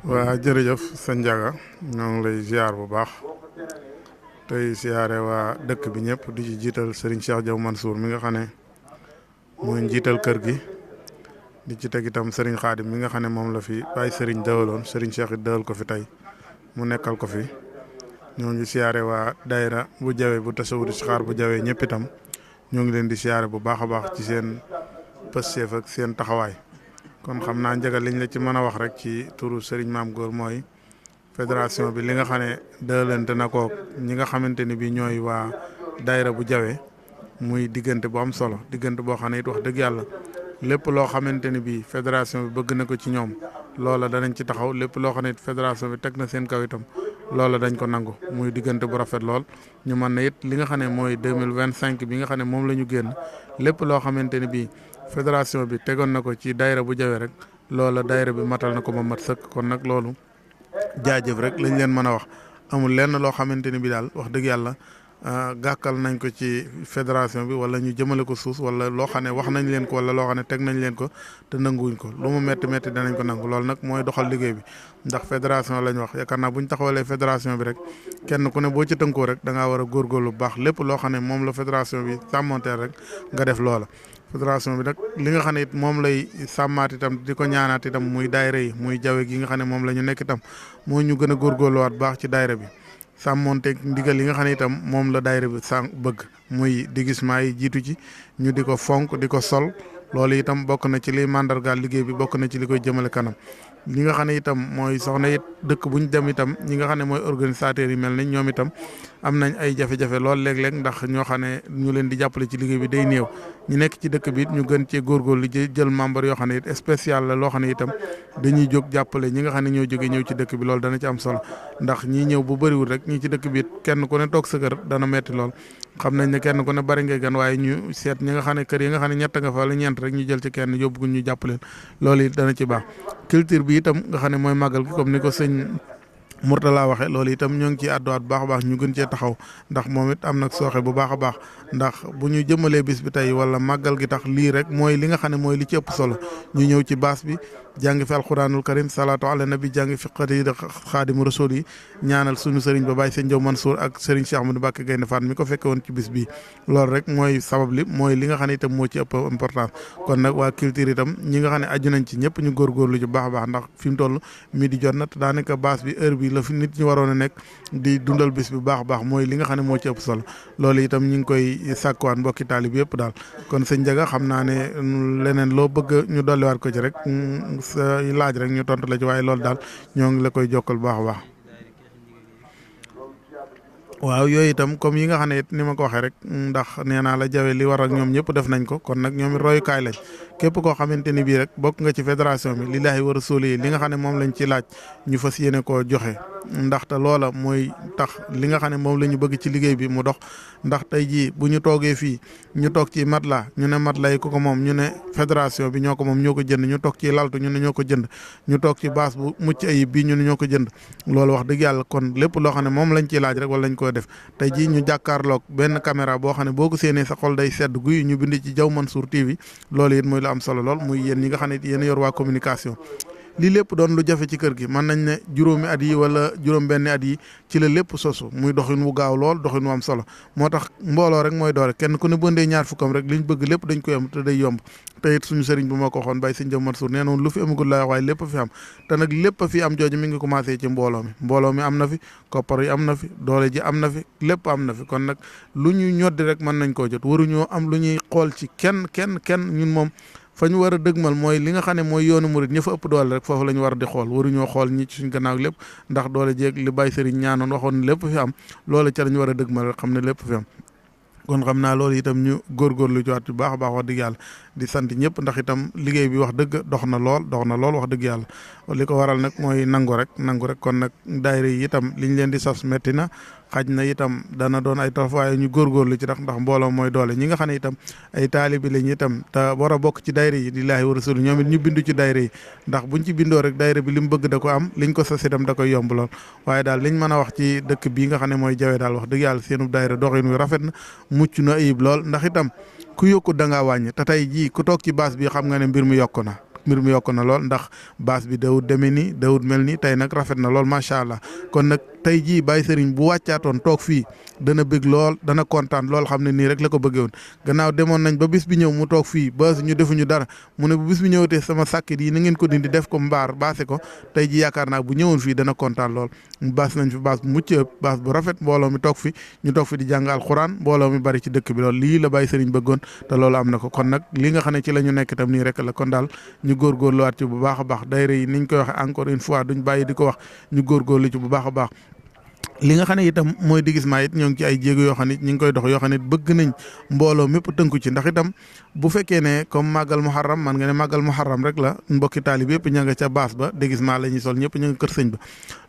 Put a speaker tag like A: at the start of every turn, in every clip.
A: waa jërëjëf sëñ Ndiaga ñoo ngi lay ziar bu baax tey ziare waa dëkk bi ñëpp di ci jiital Serigne Cheikh Diaw Mansour mi nga xam ne mooy njiital kër gi di ci teg itam Serigne Khadim mi nga xam ne moom la fi bàyyi Serigne dawaloon Serigne Cheikh it dawal ko fi tey mu nekkal ko fi ñoo ngi ziare waa Daïra bu jawe bu tasawudu si xaar bu jawee ñëpp itam ñoo ngi leen di ziare bu baax a baax ci seen pësteef ak seen taxawaay. kon xam naa Ndiaga liñ la ci mën a wax rek ci turu Serigne Mame Gor mooy fédération bi li nga xam ne dëlante na ko ñi nga xamante ni bi ñooy waa Daïra bu jawe muy diggante bu am solo diggante boo xam ne it wax dëgg yàlla lépp loo xamante ni bi fédération bi bëgg na ko ci ñoom loola danañ ci taxaw lépp loo xam ne it fédération bi teg na seen kaw itam loola dañ ko nangu muy diggante bu rafet lool. ñu mën na it li nga xam ne mooy 2025 bi nga xam ne moom la ñu génn lépp loo xamante ni bi fédération bi tegoon na ko ci Daïra bu jawe rek loola Daïra bi matal na ko ba mat sëkk kon nag loolu jaajëf rek lañ leen mën a wax amul lenn loo xamante ni bi daal wax dëgg yàlla gàkkal nañ ko ci fédération bi wala ñu jëmale ko suus wala loo xam ne wax nañ leen ko wala loo xam ne teg nañ leen ko te nanguwuñ ko lu mu métti métti danañ ko nangu loolu nag mooy doxal liggéey bi ndax fédération lañ wax yaakaar naa bu ñu taxawalee fédération bi rek kenn ku ne boo ci tënkoo rek da ngaa war a góorgóorlu bu baax lépp loo xam ne moom la fédération bi sàmmonteel rek nga def loola. fédération bi nag li nga xam ne it moom lay sàmmaat itam di ko ñaanaat itam muy daayira yi muy jawe gi nga xam ne moom la ñu nekk itam moo ñu gën a góorgóorluwaat baax ci daayira bi sàmmonteeg ndigal yi nga xam ne itam moom la daayira bi bëgg muy déguisement yi jiitu ci ñu di ko fonk di ko sol loolu itam bokk na ci liy màndargaal liggéey bi bokk na ci li koy jëmale kanam li nga xam ne itam mooy soxna it dëkk bu ñu dem itam ñi nga xam ne mooy organisateurs yi mel nañ ñoom itam am nañ ay jafe-jafe lool léeg-léeg ndax ñoo xam ne ñu leen di jàppale ci liggéey bi day néew ñu nekk ci dëkk bi it ñu gën cee góorgóorlu jël membre yoo xam ne it spécial la loo xam ne itam dañuy jóg jàppale ñi nga xam ne ñoo jógee ñëw ci dëkk bi loolu dana ci am solo ndax ñii ñëw bu bëriwul rek ñii ci dëkk bi it kenn ku ne toog sa kër dana metti lool xam nañ ne kenn ku ne bari ngay gan waaye ñu seet ñi nga xam ne kër yi nga xam ne ñett nga fa wala ñeent rek ñu jël ci kenn yóbbu ñu jàpp leen loolu it dana ci baax culture bi itam nga xam ne mooy màggal gi comme ni ko sëñ Mourtala waxe loolu itam ñoo ngi ciy àdduwaat bu baax a baax ñu gën cee taxaw ndax moom it am nag sooxe bu baax a baax ndax bu ñu jëmalee bis bi tey wala màggal gi tax lii rek mooy li nga xam ne mooy li ci ëpp solo ñu ñëw ci baas bi jàng fi alquranul karim salaatu ala nabi jàng fi xasida xaadimu rasul yi ñaanal suñu sëriñ ba bàyyi sëñ Jaw Mansour ak sëriñ Cheikh Ahmadou Mbacké Gaynde Fatma mi ko fekke woon ci bis bi loolu rek mooy sabab li mooy li nga xam ne itam moo ci ëpp importance kon nag waa culture itam ñi nga xam ne aju nañ ci ñëpp ñu góorgóorlu ci baax a baax ndax fi mu toll mi di jot na te daanaka baas bi heure bi la fi nit ñi waroon a nekk di dundal bis bi baax a baax mooy li nga xam ne moo ci ëpp solo loolu itam ñu ngi koy sàkkuwaat mbokki taalib yëpp daal kon sëñ Ndiaga xam naa ne leneen loo bëgg ñu dolliwaat ko ci rek sa laaj rek ñu tontu la ci waaye loolu daal ñoo ngi la koy jokkal baax a baax waaw yooyu itam comme yi nga xam ne it ni ma ko waxee rek ndax nee naa la jawe li war ak ñoom ñëpp def nañ ko kon nag ñoom it royukaay lañ képp koo xamante ni bii rek bokk nga ci fédération bi lillaahi wa rasuuli li nga xam ne moom lañ ci laaj ñu fas yéene koo joxe ndaxte loola mooy tax li nga xam ne moom la ñu bëgg ci liggéey bi mu dox ndax tey jii bu ñu toogee fii ñu toog ci matelas ñu ne matelas yi ku ko moom ñu ne fédération bi ñoo ko moom ñoo ko jënd ñu toog ci laltu ñu ne ñoo ko jënd ñu toog ci baas bu mucc ayib bii ñu ne ñoo ko jënd loolu wax dëgg yàlla kon lépp loo xam ne moom lañ ciy laaj rek wala lañ ko def tey jii ñu jàkkaarloog benn caméra boo xam ne boo ko séenee sa xol day sedd guy ñu bind ci Diaw Mansour TV loolu it muy lu am solo lool muy yéen ñi nga xam ne it yéen yor waa communication lii lépp doon lu jafe ci kër gi mën nañ ne juróomi at yi wala juróom benni at yi ci la lépp sosu muy doxin wu gaaw lool doxin wu am solo moo tax mbooloo rek mooy doore kenn ku ne bëndee ñaar fukkam rek liñ bëgg lépp dañ koy am te day yomb te it suñu sëriñ bu ma ko waxoon Baye Sëñ Jaw Mansour nee noonu lu fi amagul laa waaye lépp fi am te nag lépp fi am jooju mi ngi commencé ci mbooloo mi am na fi koppar yi am na fi doole ji am na fi lépp am na fi kon nag lu ñu ñoddi rek mën nañ koo jot waruñoo am lu ñuy xool ci kenn ñun moom fa ñu war a dëgmal mooy li nga xam ne mooy yoonu murit ña fa ëpp doole rek foofu la ñu war di xool waruñoo xool ñi ci suñ gannaaw lépp ndax doole jeeg li Baye Sëriñ ñaanoon waxoon lépp fi am loolu ca la ñu war a dëgmal rek xam ne lépp fi am kon xam naa loolu itam ñu góorgóorlu ci waat bu baax a baax wax dëgg yàlla di sant ñëpp ndax itam liggéey bi wax dëgg dox na lool wax dëgg yàlla li ko waral nag mooy nangu rek kon nag daayira yi itam liñ leen di sas metti na xaj na itam dana doon ay tolof waaye ñu góorgóorlu ci ndax mbooloo mooy doole ñi nga xam ne itam ay taalibi lañ itam te war a bokk ci daayira yi lillaahi wa rasuuli ñoom it ñu bindu ci daayira yi ndax buñ ci bindoo rek daayira bi li mu bëgg da ko am liñ ko sas itam da koy yomb lool waaye daal liñ mën a wax ci dëkk bii nga xam ne mooy jawe daal wax dëgg yàlla seenu daayira doxin wi rafet na mucc na ayib lool ndax itam ku yokku da ngaa wàññi te tey jii ku toog ci baas bi xam nga ne mbir mi yokku na mbir mi yokk na lool ndax baas bi dawut demee nii dawut mel nii tey nag rafet na lool macha allah kon nag tey jii Baye Serigne bu wàccaatoon toog fii dana bëgg lool dana kontaan lool xam ne nii rek la ko bëggee woon gannaaw demoon nañ ba bis bi ñëw mu toog fii ba ñu defuñu dara mu ne bu bis bi ñëwatee sama sàkkit yi na ngeen ko dindi def ko mbaar baase ko tey ji yaakaar naa bu ñëwoon fii dana kontaan lool baas nañ fi baas bu mucc ëpp baas bu rafet mbooloo mi toog fi ñu toog fi di jàng alxuraan mbooloo mi bari ci dëkk bi lool lii la Baye Serigne bëggoon te loolu am na ko kon nag li nga xam ne ci la ñu nekk itam nii rek la kon daal ñu góorgóorluwaat ci bu baax a baax daayira yi niñ koy waxe encore une fois duñ bàyyi di ko wax ñu góorgóorlu ci bu baax a baax li nga xam ne itam mooy déguisement it ñoo ngi ci ay jéego yoo xam ne ñu ngi koy dox yoo xam ne bëgg nañ mbooloo mépp tënku ci ndax itam bu fekkee ne comme màggal muharram man nga ne màggal muharram rek la mbokki taalib yëpp ña nga ca baas ba déguisement la ñuy sol ñëpp ña nga kër sëñ ba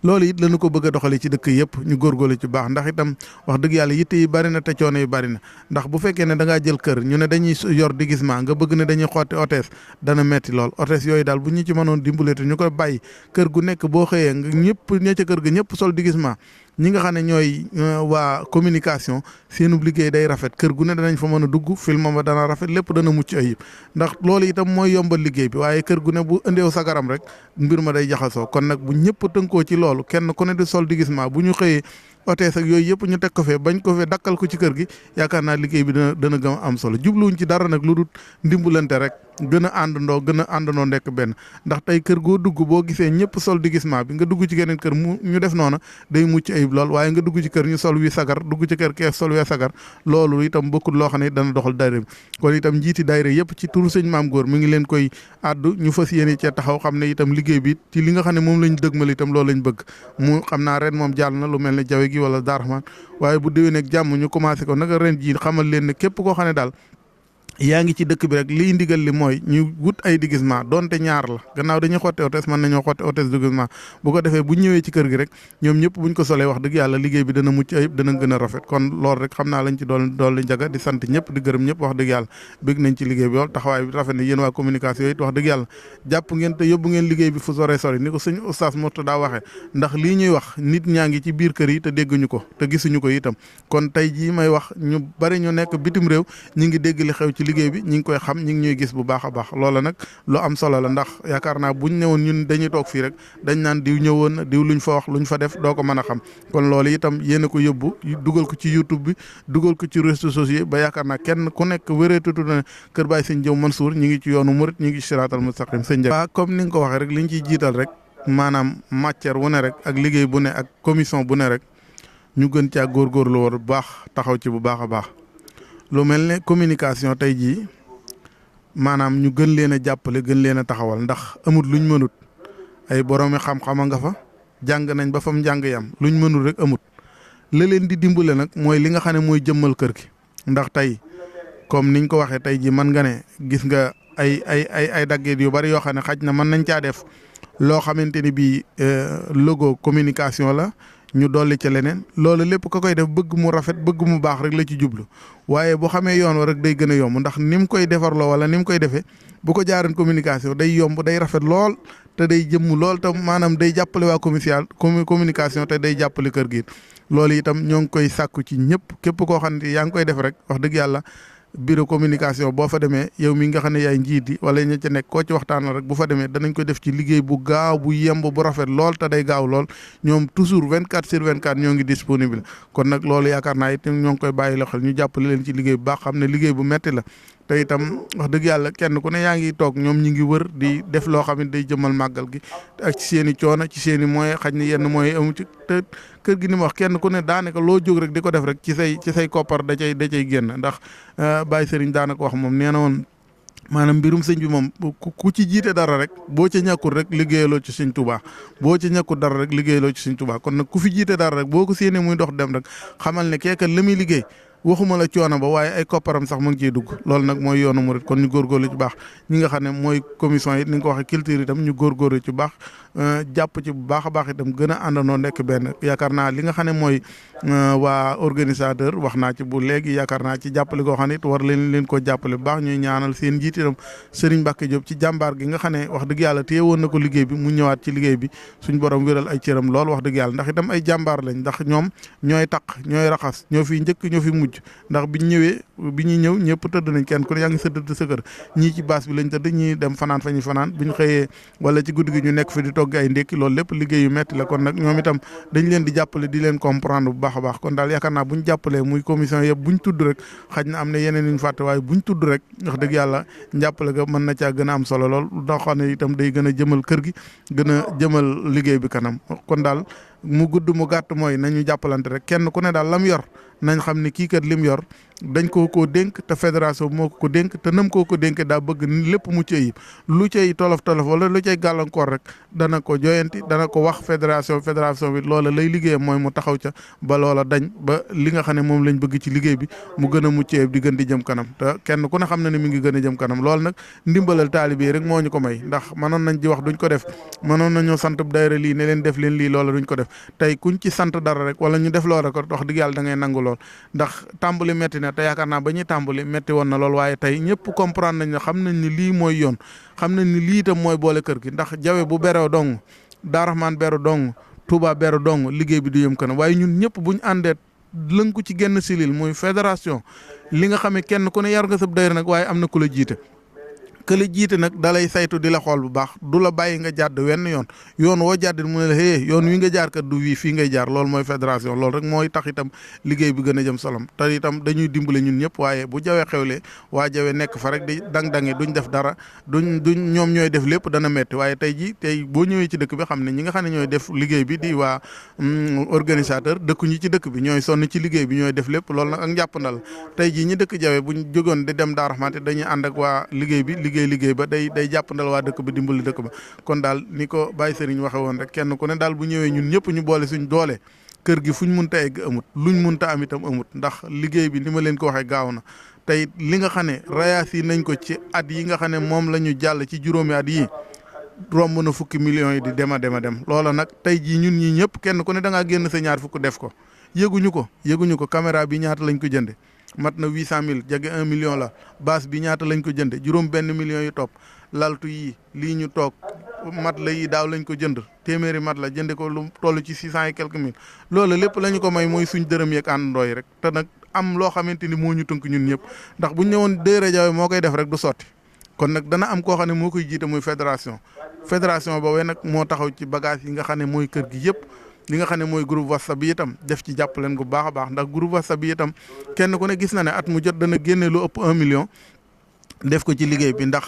A: loolu it lañu ko bëgg a doxale ci dëkk yëpp ñu góorgóorlu ci baax ndax itam wax dëgg yàlla yitte yi bari na te coono yi bari na ndax bu fekkee ne da ngaa jël kër ñu ne dañuy yor déguisement nga bëgg ne dañuy xotti hôtesse dana metti lool hôtesse yooyu daal bu ñu ci mënoon dimbale te ñu koy bàyyi kër gu nekk boo xëyee nga ñëpp ña ca kër ga ñëpp sol déguisement ñi nga xam ne ñooy waa communication seenub liggéey day rafet kër gu ne danañ fa mën a dugg film ba dana rafet lépp dana mucc ayib ndax loolu itam mooy yombal liggéey bi waaye kër gu ne bu ëndeew sagaram rek mbir ma day jaxasoo kon nag bu ñëpp tënkoo ci loolu kenn ku ne di sol déguisement bu ñu xëyee hôtesse ak yooyu yëpp ñu teg ko fee bañ ko fee dakkal ko ci kër gi yaakaar naa liggéey bi dana gën a am solo jubluwuñ ci dara nag lu dul ndimbalante rek gën a àndandoo nekk benn ndax tey kër goo dugg boo gisee ñëpp sol déguisement bi nga dugg ci geneen kër mu ñu def noona day mucc ayib lool waaye nga dugg ci kër ñu sol wi sagar dugg ci kër kee sol wee sagar loolu itam bokkul loo xam ne dana doxal daayira bi kon itam njiiti daayira yëpp ci turu sëñ Maam Góor mi ngi leen koy àddu ñu fas yéene cee taxaw xam ne itam liggéey bi ci li nga xam ne moom lañ dëgmal itam loolu lañ bëgg mu xam naa ren moom jàll na lu mel ne jawe gi wala Darahman waaye bu déwénee ak jàmm ñu commencé ko naka ren jii xamal leen ne képp koo xam ne daal yaa ngi ci dëkk bi rek liy ndigal li mooy ñu wut ay déguisement donte ñaar la gannaaw dañuy xotti hôtesse mën nañoo xotti hôtesse déguisement bu ko defee bu ñëwee ci kër gi rek ñoom ñëpp buñ ko solee wax dëgg yàlla liggéey bi dana mucc ayib dana gën a rafet kon loolu rek xam naa lañ ci dool li njaga di sant ñëpp di gërëm ñëpp wax dëgg yàlla bëgg nañ ci liggéey bi lool taxawaay bi rafet na yéen waa communication it wax dëgg yàlla jàpp ngeen te yóbbu ngeen liggéey bi fu sore sori ni ko sëñ oustaz Mourtada waxee ndax lii ñuy wax nit ñaa ngi ci biir kër yi te dégguñu ko te gisuñu ko itam kon tey jii may wax ñu bari ñu nekk bitim réew ñi ngi dégg li xew ci liggéey bi ñi ngi koy xam ñi ngi ñuy gis bu baax a baax loola nag lu am solo la ndax yaakaar naa buñ ñëwoon ñun dañuy toog fii rek dañ naan diw ñëwoon na diw luñ fa wax luñ fa def doo ko mën a xam kon loolu itam yéen a ko yóbbu dugal ko ci YouTube bi dugal ko ci réseaux sociaux ba yaakaar naa kenn ku nekk wéreetutu na kër Baye Sëñ Jaw Mansour ñi ngi ci yoonu murit ñi ngi ci siraatal mustaqim sëñ waaw comme ni nga ko waxee rek liñ ciy jiital rek maanaam matière bu ne rek ak liggéey bu ne ak commission bu ne rek ñu gën caa góorgóorlu war bu baax taxaw ci bu baax a baax lu mel ne communication tey jii maanaam ñu gën leen a jàppale gën leen a taxawal ndax amut luñ mënut ay boroomi xam-xama nga fa jàng nañ ba fam njàng yam luñ mënut rek amut la leen di dimbale nag mooy li nga xam ne mooy jëmmal kër gi ndax tey comme niñ ko waxee tey ji mën nga ne gis nga ay daggeet yu bari yoo xam ne xaj na mën nañ caa def loo xamante ni bii logo communication la ñu dolli ca leneen loolu lépp ka koy def bëgg mu rafet bëgg mu baax rek la ci jublu waaye bu xamee yoon wa rek day gën a yomb ndax ni mu koy defarloo wala ni mu koy defee bu ko jaaran communication day yomb day rafet lool te day jëmm lool te maanaam day jàppale waa communication te day jàppale kër gi loolu itam ñoo ngi koy sàkku ci ñëpp képp koo xam ne yaa ngi koy def rek wax dëgg yàlla bureau communication boo fa demee yow mi nga xam ne yaay njiit yi wala ña ca nekk koo ci waxtaan rek bu fa demee danañ ko def ci liggéey bu gaaw bu yemb bu rafet lool te day gaaw lool ñoom toujours 24/24 ñoo ngi disponible kon nag loolu yaakaar naa it ñoo ngi koy bàyyi la xel ñu jàppale leen ci liggéey bu baax xam ne liggéey bu metti la te itam wax dëgg yàlla kenn ku ne yaa ngi toog ñoom ñi ngi wër di def loo xam ne day jëmal màggal gi ak ci seen i coono ci seen i moyens xaj na yenn moyens amu ci te kër gi ni ma wax kenn ku ne daanaka loo jóg rek di ko def rek ci say koppar da cay génn ndax Baye Serigne daanaka wax moom nee na woon maanaam mbirum sëñ bi moom ku ci jiite dara rek boo ca ñàkkul rek liggéeyaloo ci sëñ Tuubaa boo ca ñàkkul dara rek liggéeyaloo ci sëñ Tuubaa kon nag ku fi jiite dara rek boo ko séenee muy dox dem rek xamal ne keekal la muy liggéey waxuma la coono ba waaye ay kopparam sax mu ngi ciy dugg loolu nag mooy yoonu murit kon ñu góorgóorlu ci baax ñi nga xam ne mooy commission yi ni nga ko waxee culture itam ñu góorgóorlu ci baax jàpp ci bu baax a baax itam gën a àndandoo nekk benn yaakaar naa li nga xam ne mooy waa organisateur wax naa ci bu léegi yaakaar naa ci jàppale koo xam ne it war leen ko jàppale bu baax ñuy ñaanal seen njiit itam Serigne Mbacke Diop ci jàmbaar gi nga xam ne wax dëgg yàlla téye woon na ko liggéey bi mu ñëwaat ci liggéey bi suñ borom wéral ay cëram lool wax dëgg yàlla ndax itam ay jàmbaar lañ ndax ñoom ñooy taq ñooy raxas ñoo fi njëkk ñoo fi mujj mujj ndax biñ ñëwee bi ñuy ñëw ñëpp tëdd nañ kenn ku ne yaa ngi sëdd sa kër ñii ci baas bi lañ tëdd ñii dem fanaan fa ñu fanaan biñ xëyee wala ci guddi gi ñu nekk fi di togg ay ndékki loolu lépp liggéey yu metti la kon nag ñoom itam dañ leen di jàppale di leen comprendre bu baax a baax kon daal yaakaar naa buñ jàppalee muy commission yëpp buñ tudd rek xaj na am na yeneen yuñ fàtte waaye buñ tudd rek wax dëgg yàlla njàppale ga mën na caa gën a am solo lool doo xam ne itam day gën a jëmal kër gi gën a jëmal liggéey bi kanam kon daal mu gudd mu gàtt mooy nañu jàppalante rek kenn ku ne daal lam yor nañ xam ne kii kat lim yor dañ koo dénk te fédération moo ko dénk te nam koo dénkee daa bëgg lépp mu cay lu cay tolof wala lu cay gàllankoor rek dana ko joyanti dana ko wax fédération bi loola lay liggéeyam mooy mu taxaw ca ba loola dañ ba li nga xam ne moom lañ bëgg ci liggéey bi mu gën a muccee di gën di jëm kanam te kenn ku ne xam na ne mi ngi gën a jëm kanam loolu nag ndimbalal taalibe yi rek moo ñu ko may ndax mënoon nañ ci wax duñ ko def mënoon nañoo sant daayira lii ne leen def leen lii loola duñ ko def tey kuñ ci sant dara rek wala ñu def loola ko wax dëgg yàlla da ngay nangu lool ndax tàmbali metti na te yaakaar naa ba ñuy tàmbali metti woon na lool waaye tey ñëpp comprendre nañ ne xam nañ ni lii mooy yoon xam nañ ni lii itam mooy boole kër gi ndax jawe bu beroo dong Daaraxmaan beru dong Touba beru dong liggéey bi du yëm kanam waaye ñun ñëpp buñ àndee lënku ci genn silil muy fédération li nga xam ne kenn ku ne yar nga sab daayira nag waaye am na ku la jiite kële jiite nag dalay saytu di la xool bu baax du la bàyyi nga jàdd wenn yoon woo jàddit mu ne la yoon wi nga jaar kat du wii fii ngay jaar loolu mooy fédération loolu rek mooy tax itam liggéey bi gën a jëm solom te itam dañuy dimbale ñun ñëpp waaye bu jawee xewlee waa jawe nekk fa rek di dang-dangi duñ def dara duñ ñoom ñooy def lépp dana metti waaye tey boo ñëwee ci dëkk bi xam ne ñi nga xam ne ñooy def liggéey bi di waa organisateur dëkku ñi ci dëkk bi ñooy sonn ci liggéey bi ñooy def lépp loolu nag ak njàppandal tey jii ñi dëkk jawe buñ jógoon di dem Daaraxmaan dañuy ànd ak waa liggéey bi liggéey ba day jàppandal waa dëkk ba dimbali dëkk ba kon daal ni ko Baye Serigne waxe woon rek kenn ku ne daal bu ñëwee ñun ñëpp ñu boole suñ doole kër gi fuñ munta egg amut luñ munta am itam amut ndax liggéey bi ni ma leen ko waxee gaaw na tey li nga xam ne rayaas yi nañ ko ci at yi nga xam ne moom la ñu jàll ci juróomi at yi romb na fukki millions yi di dem loola nag tey jii ñun ñii ñëpp kenn ku ne da ngaa génn sa ñaar fukk def ko yëguñu ko caméra bi ñaata lañ ko jënde mat na 800 000 jege 1 million la base bi ñaata lañ ko jënde juróom benn million yu topp laltu yi lii ñu toog mat la yi daaw lañ ko jënd téeméeri mat la jënde ko lu toll ci 600 et quelques mille loolu lépp la ñu ko may mooy suñ dërëm yeeg àndandoo yi rek te nag am loo xamante ni moo ñu tënk ñun ñëpp ndax buñ ñëwoon Daayira Jawe moo koy def rek du sotti kon nag dana am koo xam ne moo koy jiite muy fédération boobee nag moo taxaw ci bagage yi nga xam ne mooy kër gi yëpp li nga xam ne mooy groupe WhatsApp bi itam def ci jàpp leen bu baax a baax ndax groupe WhatsApp bi itam kenn ku ne gis na ne at mu jot dana génne lu ëpp 1 million def ko ci liggéey bi ndax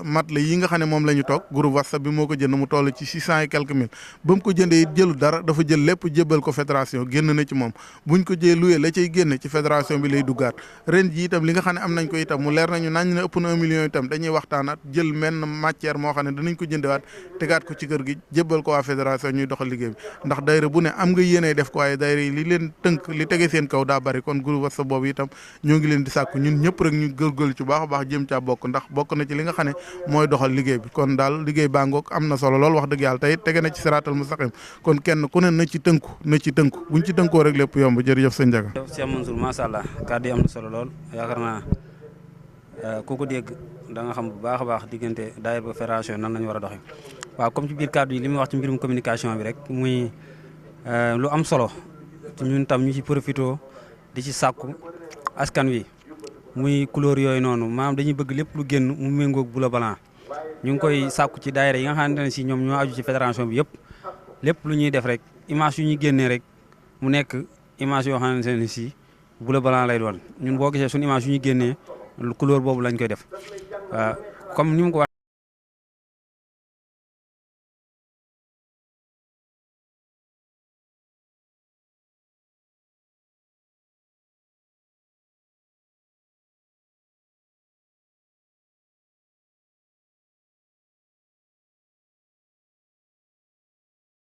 A: mat la yi nga xam ne moom la ñu toog groupe WhatsApp bi moo ko jënd mu toll ci 600 et quelques mille ba mu ko jëndee it jëlu dara dafa jël lépp jébbal ko fédération génn na ci moom buñ ko jee loué la cay génn ci fédération bi lay duggaat ren ji itam li nga xam ne am nañ ko itam mu leer nañu nañ ne ëpp na 1 million itam dañuy waxtaanaat jël menn matière moo xam ne danañ ko jëndewaat tegaat ko ci kër gi jébbal ko waa fédération ñuy doxal liggéey bi ndax daayira bu ne am nga yéenee def ko waaye daayira yi li leen tënk li tege seen kaw daa bari kon groupe WhatsApp boobu itam ñoo ngi leen di sàkku ñun ñëpp rek ñu gërgël ci baax a baax jëm caa bokk ndax bokk na ci li nga xam ne mooy doxal liggéey bi kon daal liggéey baa ngoog am na solo lool wax dëgg yàlla tey tege na ci siraatal mustaqim kon kenn ku ne na ci tënku buñ ci tënkoo rek lépp yomb jërëjëf sëñ Ndiaga.
B: Cheikh Mansour macha allah kàddu yi am na solo lool yaakaar naa ku ko dégg da nga xam bu baax a baax diggante daayira ba fédération nan lañu war a doxee waaw comme ci biir kàddu yi li muy wax ci mbirum communication bi rek muy lu am solo ñun tam ñu ci profité di ci sàkku askan wi muy couleur yooyu noonu maanaam dañuy bëgg lépp lu génn mu méngoog bu la balan ñu ngi koy sàkku ci daayira yi nga xamante ne si ñoom ñoo aju ci fédération bi yëpp lépp lu ñuy def rek image yu ñuy génnee rek mu nekk image yoo xamante ne si bu la balan lay doon ñun boo gisee suñu image yu ñuy génnee couleur boobu lañ koy def comme ni mu ko